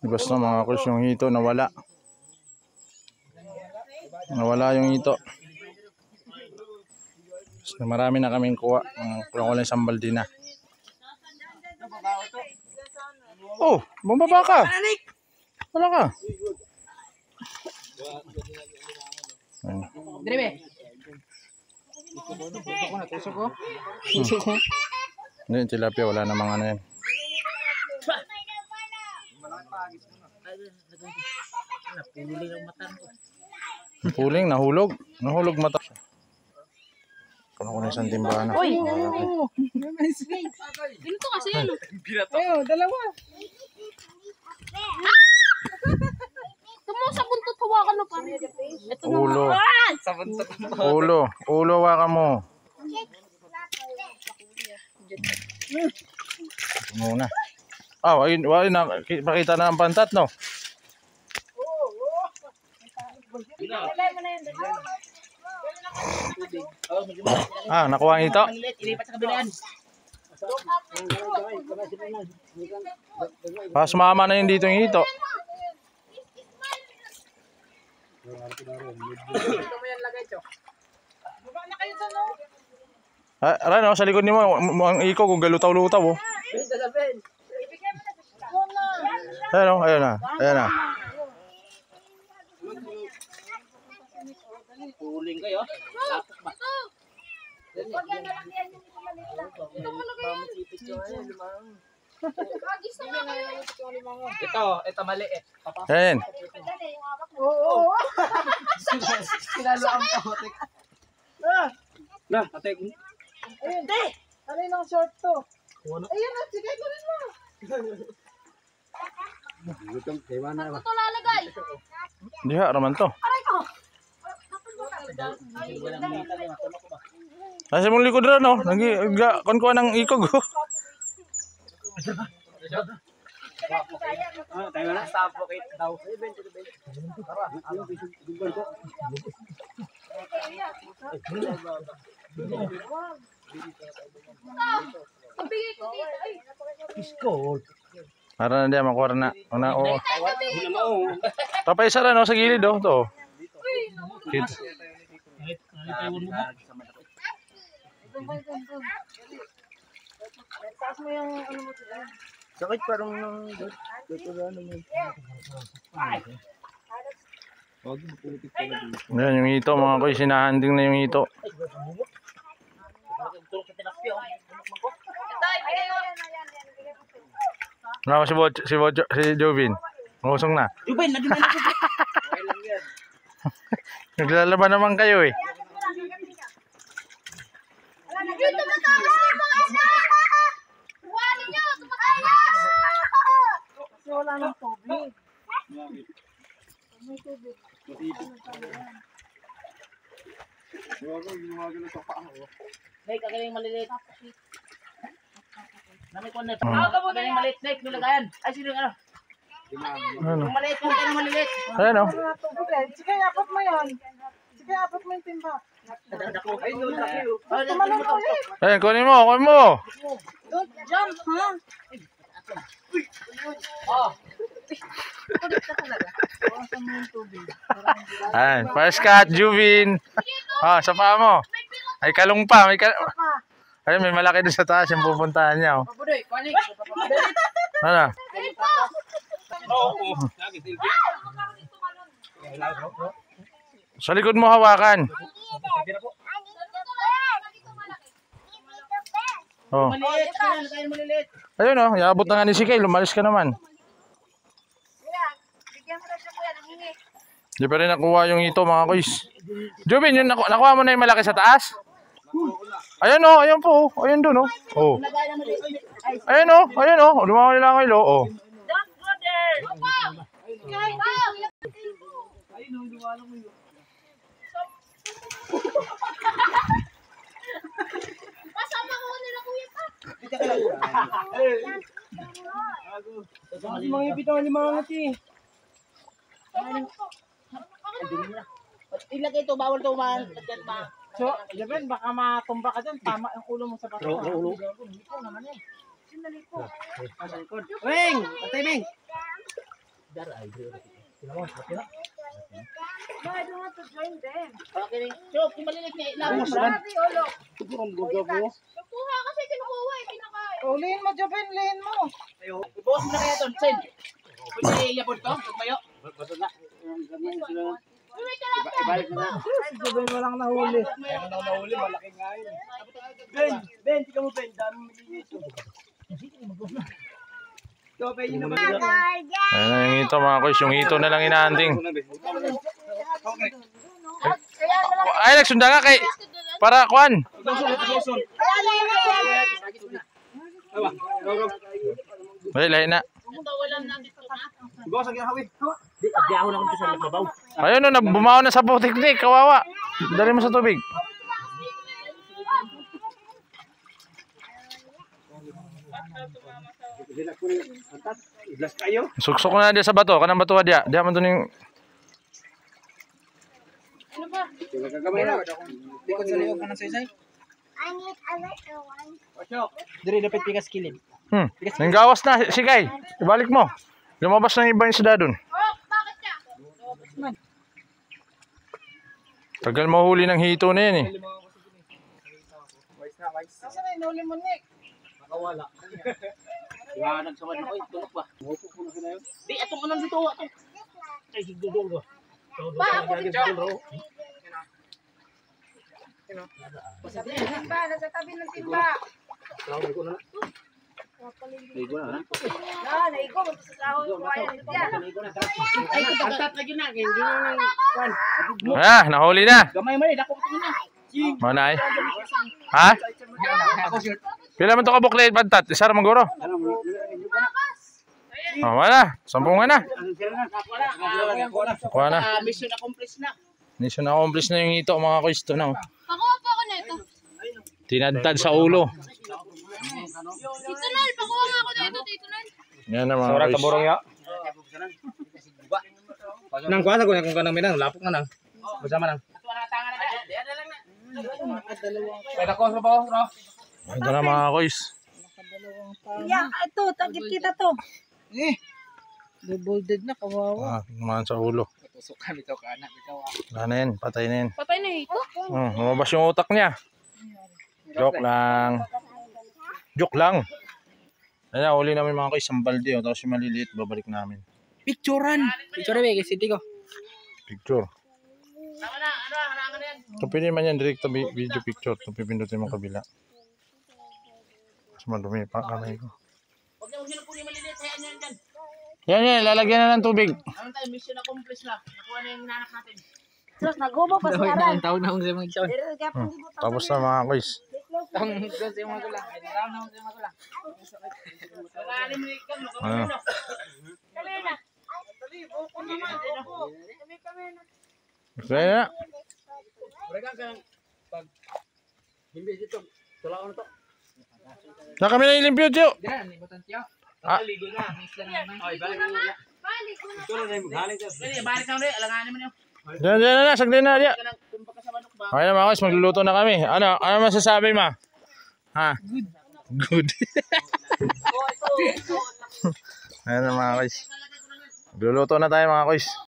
Basta mga kus, yung hito nawala. Nawala yung hito. So, marami na kaming kuha. Kulang ko lang isang balde na. Oh, bumaba ka. Wala ka. Dribe. Hindi, yung tilapia wala namang ano yan. Puling, nahulog. Nahulog mata. Kulang ko na isang timbahan. Uy! Ito kasi yan. Ayun, dalawa. Tumo sa buntot, hawakan mo pa. Ulo. Ulo. Ulo, hawakan mo. Muna. Ah, ayun, pakita na ang pantat, no? Ah, nakuha ang ito. Pas mama na yun dito yung ito. Ah, Rano, sa likod ni mo, ang iko kung galutaw-lutaw, oh. Ayan, oh, ayan na. Ayan na. Puling kayo. Ito maliit. Ayan. Oo. Sinalo ang kahotik. Na, ate. Ayun. Ano yung short to? Ayun na, sige, kunin mo. Ano to lalagay? Hindi ha, raman to. Aray ko. Nasa mong likod rin, no? Nag-kuha ng ikog, oh. Tayo na, suffocate daw. Para na diyan, makuha na. Oo. Tapay isa rin, no? Sa gilid, oh. Ito, oh. Kids. Taas mo yung ano mo sila. Sakit parang nang dito ano mo. Ayan, yung hito, mga koy. Sinahanding na yung hito. Wala ko si Jovin. Ngusong na. Jovin, lagi na lang. Naglalaban naman kayo, eh. Dito matakas na yung mga isda! Huwalin nyo! Tumataya! Kasi wala nang tubig. May tubig. Nay, kagaling maliliit. Nami ko na. Kagaling maliit, Nay, nilagayan. Ay, sino yung ano? Ano? Yung maliit, kagaling maliit. Ayan, oh. Sige, apot mo yan. Sige, apot mo yung timba. Ay, no, laki. Tumalong ka ulit. Ayan, kunin mo, kunin mo. Don't jump, ha? Oh. Kulit ka talaga. Bawasan mo yung tubig. Ayan, first cut, Jovin. Ah, sa paa mo. Ay, kalong pa. Ayun, may malaki doon sa taas yung pupuntahan niya, oh. Pabudoy, panik. Ano? Oo. Sa likod mo hawakan. Oh. Maliit, kagaling maliit. Ayun, oh. Iabot na nga ni si Kay. Lumalis ka naman. Bigyan mo na siya kuya ng hingi. Di pa rin nakuha yung ito, mga kuys. Jovin, yun, nakuha mo na yung malaki sa taas? Ayan, oh. Ayan po, oh. Ayan doon, oh. Oh. Ayan, oh. Ayan, oh. Lumawan nila ang ilo, oh. Don't go there! Opo! Okay, go! Ayun, no, luwalong mo yun. Pasama ko nila kuya pa. Mga ibitaw ni mga ngati. Ilagay ito, bawal ito man. So, Japan, baka matumba ka dyan. Tama yung ulo mo sa bato. Ulo? Hindi ko naman eh. Wing! Patay, Wing! I don't want to join them. Chok, yung malilit niya, ilabas mo. Kukuha kasi kinukuha eh, kinakain. Ulihin mo, Jobin, ulihin mo. Ibuhos mo na kaya ito, Sen. Pwede iabot to, magmayo. Uy, may kalata. Jobin mo lang nahuli. Ben, tika mo Ben, dami milinis. Ito, Ben, yun naman. Ayan na yung hito mga kuys. Yung hito na lang inaanting. Ay, nagsunda nga kay... Para, kuan. Ay, lahi na. Ito, walang nandito na. Go sa ginahawi. Ayun o, bumaon na sa putik-tik. Kawawa. Dali mo sa tubig. Iglas kayo. Suksok na dia sa bato. Kanang bato dia. Dia man to ning... Gagamay na. Dikot sa liog ka ng saysay. I need a little one. Dari dapat pikas kilid. Nanggawas na. Sigay. Ibalik mo. Lumabas na yung ibang isda dun. Oh, bakit niya? Tagal mahuli ng hito na yan eh. Saan na inuli mo, Nick? Iwanag sa man ako, tulog ba? Di, atong anong dito, atong. Ay, higdudol ba? Ba, ako dito. Timba, nasa tabi ng timba. Ligo na. Ah, naigo mo sa sahod ko ayan dyan. Ay, katantat lagi na. Hindi na. Ah, nahuli na. Gamay mo rin, ako ito na. Manay. Ha? Pila man to ka buklet pantat? Isa ra maguro. Oh, wala. Sampungan na. Kuha na. Mission accomplished na. Mission accomplished na yung hito mga kuys. Ito na. Oh. Pakuha pa ako nito. Tinadtad sa ulo. Tito Nal, pakuha nga ako nito, Tito Nal. Yan na mga kuys. ya. Nang kuha sa kung kanang minang lapok na nang. Bersama nang. Ito ang tangan na kaya. Diyan na lang na. Pwede ko sa bawo, bro. Ito na mga kuys. Yeah, ito, tagit kita to. Double-dead na, kawawa. Ah, naman sa ulo. Tusok kami to kanak bitaw. Wala na yan. Patay na yan. Patay na ito. Lumabas yung utak niya. Joke lang. Joke lang. Ayan, uli namin mga kuys. Ang balde. Oh. Tapos yung maliliit, babalik namin. Picturean. Picture ba, kasi ko. Picture. Tama na, ano, harangan na yan. So, pwede man yan direct to video picture. Ito pipindutin mo kabila. Mas madumi pa kamay ko. Huwag niyo na po yung maliliit. Hayaan niyo yan dyan. Yan, lalagyan na ng tubig. Ano tayo, mission accomplished na. Nakuha na yung nanak natin. Sus, nagubo pa si Aran. Tawag na akong sa mga isyon. Pero gapon di mo Tapos na mga kuys. Tawag sa mga magulang. Ay, naram na sa mga magulang. Langanin mo yung no? Ano? Kami na. Dali, buko naman. kami na. Kaya na. Mereka kan pag himbis dito. Tulaon to. Na kami na ilimpyo, Tiyo. Diyan, ibutan tiyo. Ah. Ligo na, mix lang naman. Oy, balik mo na. Balik ko na. Ito na yung galing to. Dali, balik na ulit. Alanganin mo niyo. Diyan na. Saglit na. Diyan. Tumpa ka sa manok ba? Okay na mga kuys. Magluluto na kami. Ano masasabi ma? Ha? Good. Ayan na mga kuys. Magluluto na tayo mga kuys.